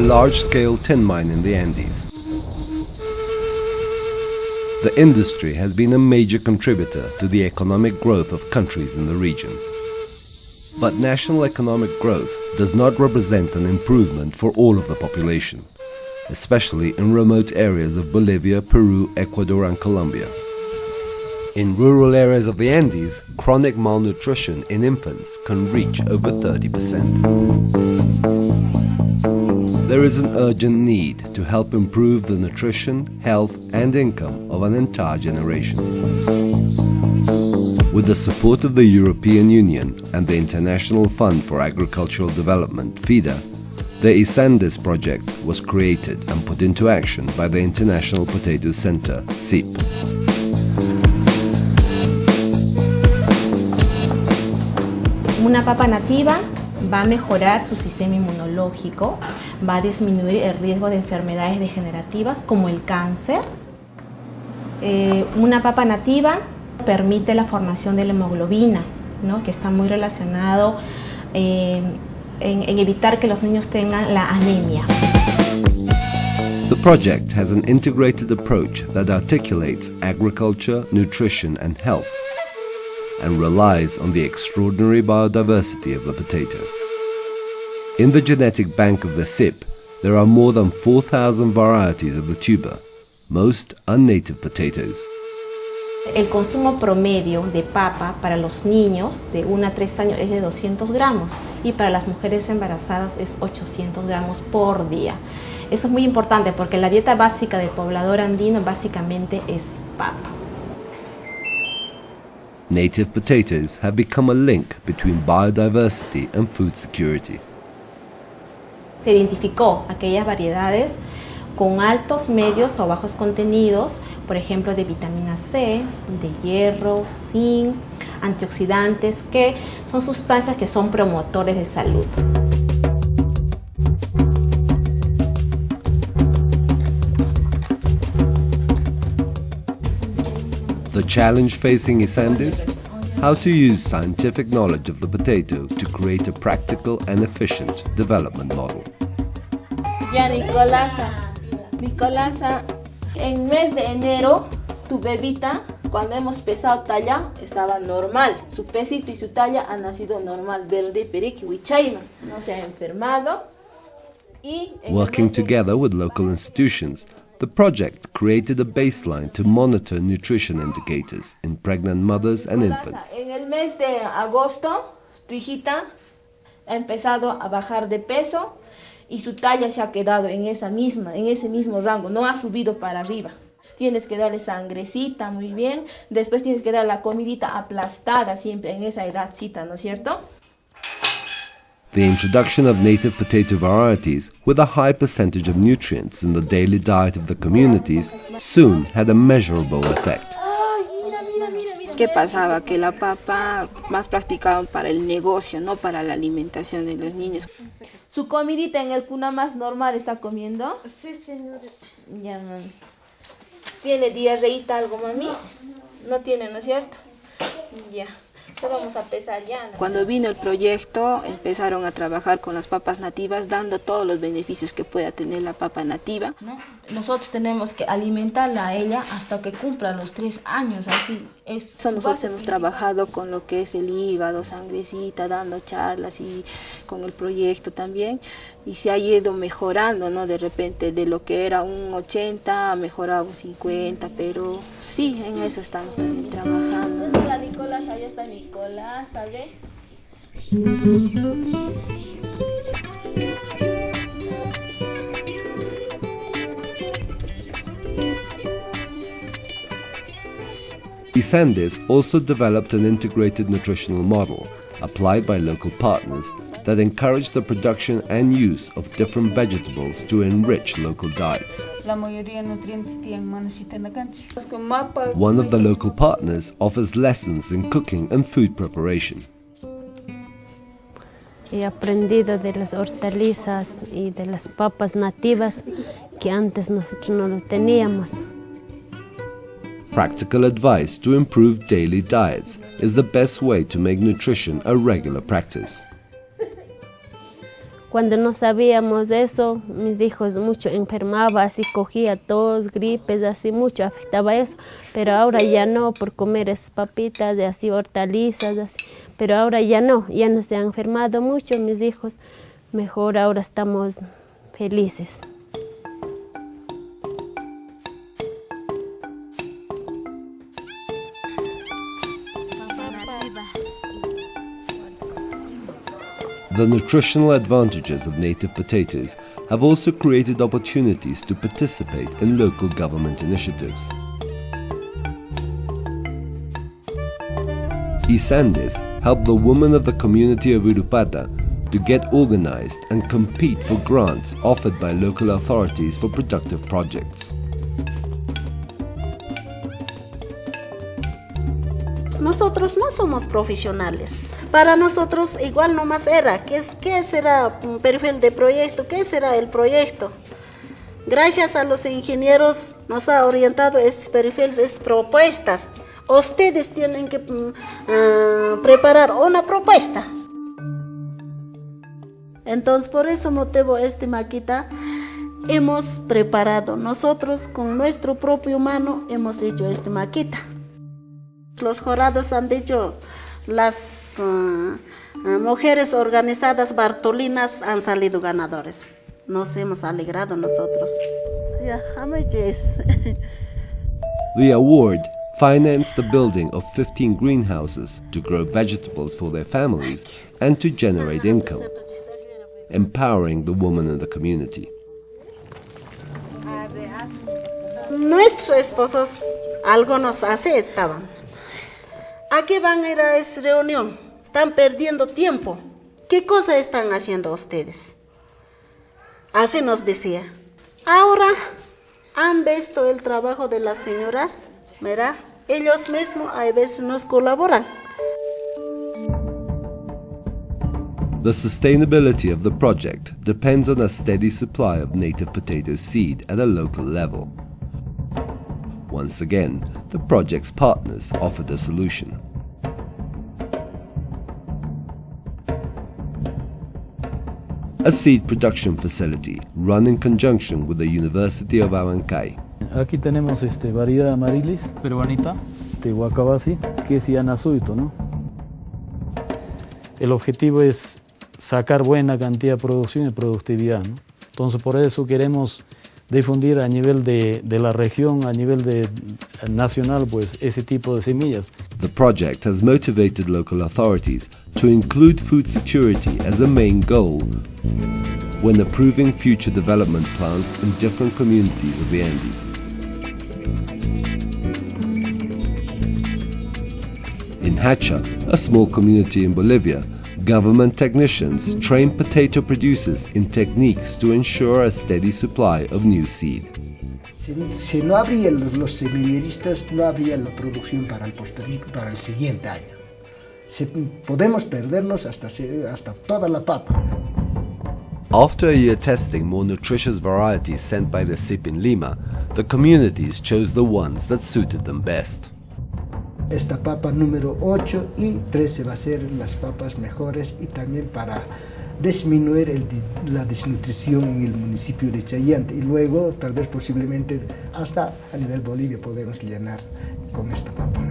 large-scale tin mine in the Andes. The industry has been a major contributor to the economic growth of countries in the region. But national economic growth does not represent an improvement for all of the population, especially in remote areas of Bolivia, Peru, Ecuador and Colombia. In rural areas of the Andes, chronic malnutrition in infants can reach over 30%. There is an urgent need to help improve the nutrition, health and income of an entire generation. With the support of the European Union and the International Fund for Agricultural Development, FIDA, the Isandes project was created and put into action by the International Potato Center, SIP. Una papa nativa va a mejorar su sistema inmunológico, va a disminuir el riesgo de enfermedades degenerativas como el cáncer. Una papa nativa permite la formación de la hemoglobina, ¿no? Que está muy relacionado en evitar que los niños tengan la anemia. The project has an integrated approach that articulates agriculture, nutrition and health, and relies on the extraordinary biodiversity of the potato. In the genetic bank of the SIP, there are more than 4,000 varieties of the tuber, most are native potatoes. El consumo promedio de papa para los niños de 1 a 3 años es de 200 gramos y para las mujeres embarazadas es 800 gramos por día. Eso es muy importante porque la dieta básica del poblador andino básicamente es papa. Native potatoes have become a link between biodiversity and food security. Se identificó aquellas variedades con altos, medios o bajos contenidos, por ejemplo, de vitamina C, de hierro, zinc, antioxidantes, que son sustancias que son promotores de salud. The challenge facing Isandes? How to use scientific knowledge of the potato to create a practical and efficient development model. Ya Nicolasa, en mes de enero, tu bebita, cuando hemos pesado talla, estaba normal. Su pesito y su talla han nacido normal, verde, periqui, huichaima. No se ha enfermado. Working together with local institutions, the project created a baseline to monitor nutrition indicators in pregnant mothers and infants. En el mes de agosto, tu hijita ha empezado a bajar de peso y su talla se ha quedado en ese mismo rango, no ha subido para arriba. Tienes que darle sangrecita muy bien, después tienes que dar la comidita aplastada siempre en esa edadcita, ¿no es cierto? The introduction of native potato varieties with a high percentage of nutrients in the daily diet of the communities soon had a measurable effect. ¿Qué pasaba? Que la papa más practicaban para el negocio, no para la alimentación de los niños. ¿Su comidita en el cuna más normal está comiendo? Sí, señora. Ya, mami. ¿Tiene diarreíta algo, mami? No tiene, ¿no es cierto? Ya. Vamos a pesar ya, ¿no? Cuando vino el proyecto, empezaron a trabajar con las papas nativas, dando todos los beneficios que pueda tener la papa nativa. ¿No? Nosotros tenemos que alimentarla a ella hasta que cumpla los 3 años, así es. Nosotros hemos trabajado con lo que es el hígado, sangrecita, dando charlas y con el proyecto también. Y se ha ido mejorando, ¿no? De repente, de lo que era un 80, ha mejorado un 50, pero sí, en eso estamos también trabajando. ¿Dónde está la Nicolás? Allá está Nicolás, ¿sabes? Isandes also developed an integrated nutritional model applied by local partners that encourage the production and use of different vegetables to enrich local diets. One of the local partners offers lessons in cooking and food preparation. He aprendido de las hortalizas y de las papas nativas que antes nosotros no lo teníamos. Practical advice to improve daily diets is the best way to make nutrition a regular practice. Cuando no sabíamos eso, mis hijos mucho enfermaban, así cogía tos, gripes, así mucho afectaba eso. Pero ahora ya no, por comer esas papitas, de así hortalizas, así. Pero ahora ya no se han enfermado mucho mis hijos. Mejor ahora estamos felices. The nutritional advantages of native potatoes have also created opportunities to participate in local government initiatives. Andes helped the women of the community of Urupata to get organized and compete for grants offered by local authorities for productive projects. Nosotros no somos profesionales. Para nosotros igual nomás era, ¿qué será un perfil de proyecto? ¿Qué será el proyecto? Gracias a los ingenieros nos ha orientado estos perfiles, estas propuestas. Ustedes tienen que preparar una propuesta. Entonces, por ese motivo, esta maqueta hemos preparado. Nosotros, con nuestro propio mano, hemos hecho esta maqueta. Los jurados han dicho, las mujeres organizadas bartolinas han salido ganadores. Nos hemos alegrado nosotros. The award financed the building of 15 greenhouses to grow vegetables for their families and to generate income, empowering the woman in the community. Nuestros esposos, algunos así estaban. ¿A qué van a ir a esa reunión? Están perdiendo tiempo. ¿Qué cosa están haciendo ustedes? Así nos decía. Ahora han visto el trabajo de las señoras, ¿verdad? Ellos mismos a veces nos colaboran. The sustainability of the project depends on a steady supply of native potato seed at a local level. Once again, the project's partners offered a solution. A seed production facility run in conjunction with the University of Abancay. Aquí tenemos variedad amarilis, peruanita, Huacabasi, que es Yanasuito, ¿no? El objetivo es sacar buena cantidad de producción y productividad, ¿no? Entonces por eso queremos difundir a nivel de la región, a nivel nacional, pues ese tipo de semillas. The project has motivated local authorities to include food security as a main goal when approving future development plans in different communities of the Andes. In Hacha, a small community in Bolivia, government technicians train potato producers in techniques to ensure a steady supply of new seed. Si no habría los semilleristas, no habría la producción para el siguiente año. Podemos perdernos hasta toda la papa. After a year testing more nutritious varieties sent by the SIP in Lima, the communities chose the ones that suited them best. Esta papa número 8 y 13 va a ser las papas mejores y también para disminuir la desnutrición en el municipio de Chayante y luego tal vez posiblemente hasta a nivel Bolivia podemos llenar con esta papa.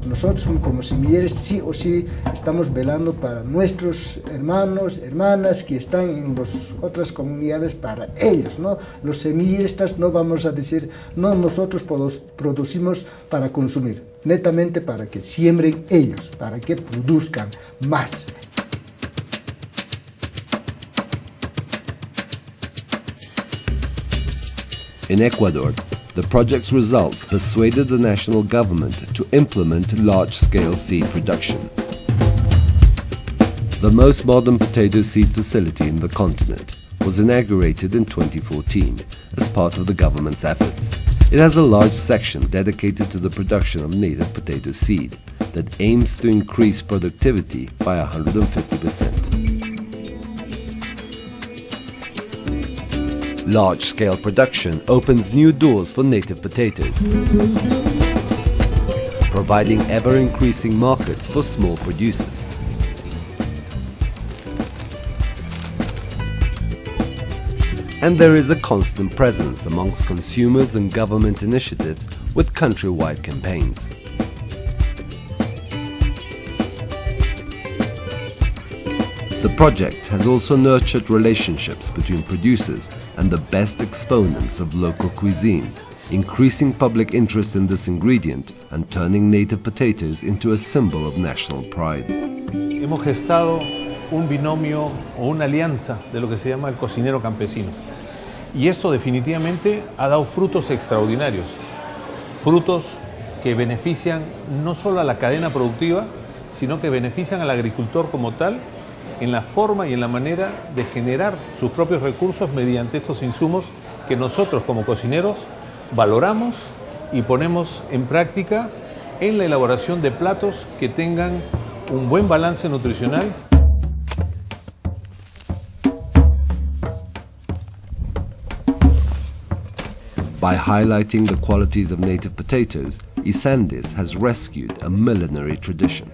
Nosotros como semilleros sí o sí estamos velando para nuestros hermanos, hermanas que están en las otras comunidades, para ellos, ¿no? Los semilleristas no vamos a decir, no, nosotros producimos para consumir, netamente para que siembren ellos, para que produzcan más. In Ecuador, the project's results persuaded the national government to implement large-scale seed production. The most modern potato seed facility in the continent was inaugurated in 2014 as part of the government's efforts. It has a large section dedicated to the production of native potato seed that aims to increase productivity by 150%. Large-scale production opens new doors for native potatoes, providing ever-increasing markets for small producers. and there is a constant presence amongst consumers and government initiatives with countrywide campaigns. The project has also nurtured relationships between producers and the best exponents of local cuisine, increasing public interest in this ingredient and turning native potatoes into a symbol of national pride. Hemos gestado un binomio o una alianza de lo que se llama el cocinero campesino. Y esto definitivamente ha dado frutos extraordinarios, frutos que benefician no solo a la cadena productiva, sino que benefician al agricultor como tal, en la forma y en la manera de generar sus propios recursos mediante estos insumos que nosotros como cocineros valoramos y ponemos en práctica en la elaboración de platos que tengan un buen balance nutricional. By highlighting the qualities of native potatoes, Isandis has rescued a millenary tradition.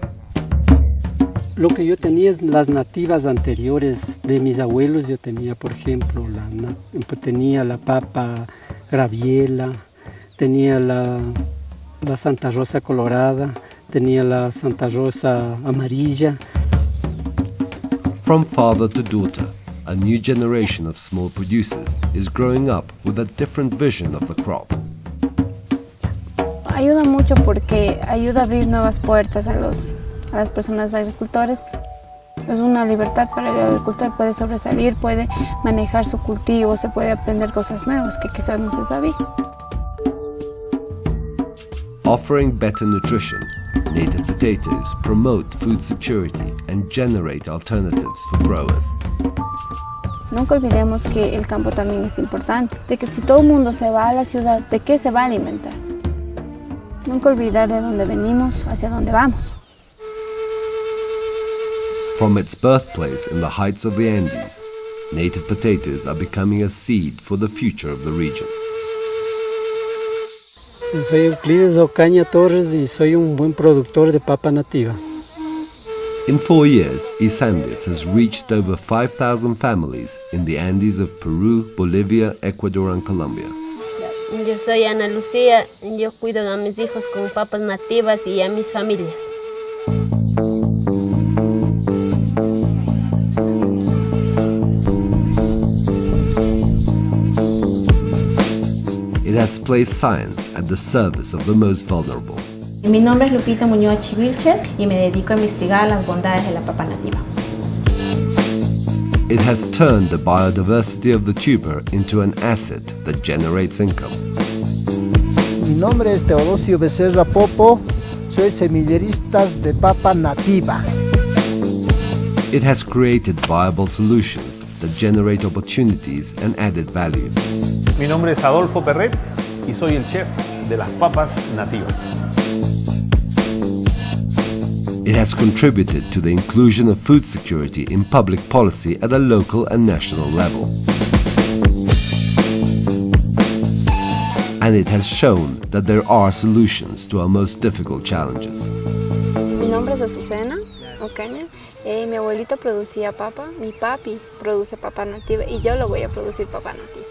Lo que yo tenía es las nativas anteriores de mis abuelos. Yo tenía, por ejemplo, tenía la papa graviela, tenía la Santa Rosa colorada, tenía la Santa Rosa amarilla. From father to daughter, a new generation of small producers is growing up with a different vision of the crop. Ayuda mucho porque ayuda a abrir nuevas puertas a las personas agricultores. Es una libertad para el agricultor, puede sobresalir, puede manejar su cultivo, se puede aprender cosas nuevas que quizás no se sabía. Offering better nutrition, native potatoes promote food security and generate alternatives for growers. Nunca olvidemos que el campo también es importante, de que si todo el mundo se va a la ciudad, ¿de qué se va a alimentar? Nunca olvidar de dónde venimos, hacia dónde vamos. From its birthplace in the heights of the Andes, native potatoes are becoming a seed for the future of the region. Soy Euclides Ocaña Torres y soy un buen productor de papa nativa. In 4 years, Isandis has reached over 5,000 families in the Andes of Peru, Bolivia, Ecuador and Colombia. Yo soy Ana Lucía, yo cuido a mis hijos con papas nativas y a mis familias. It has placed science at the service of the most vulnerable. Mi nombre es Lupita Muñoz Chivilches y me dedico a investigar las bondades de la papa nativa. It has turned the biodiversity of the tuber into an asset that generates income. Mi nombre es Teodosio Becerra Popo, soy semillerista de papa nativa. It has created viable solutions that generate opportunities and added value. Mi nombre es Adolfo Perret y soy el chef de las papas nativas. It has contributed to the inclusion of food security in public policy at a local and national level. And it has shown that there are solutions to our most difficult challenges. Mi nombre es Azucena Ocaña. Mi abuelito producía papa, mi papi produce papa nativa y yo lo voy a producir papa nativa.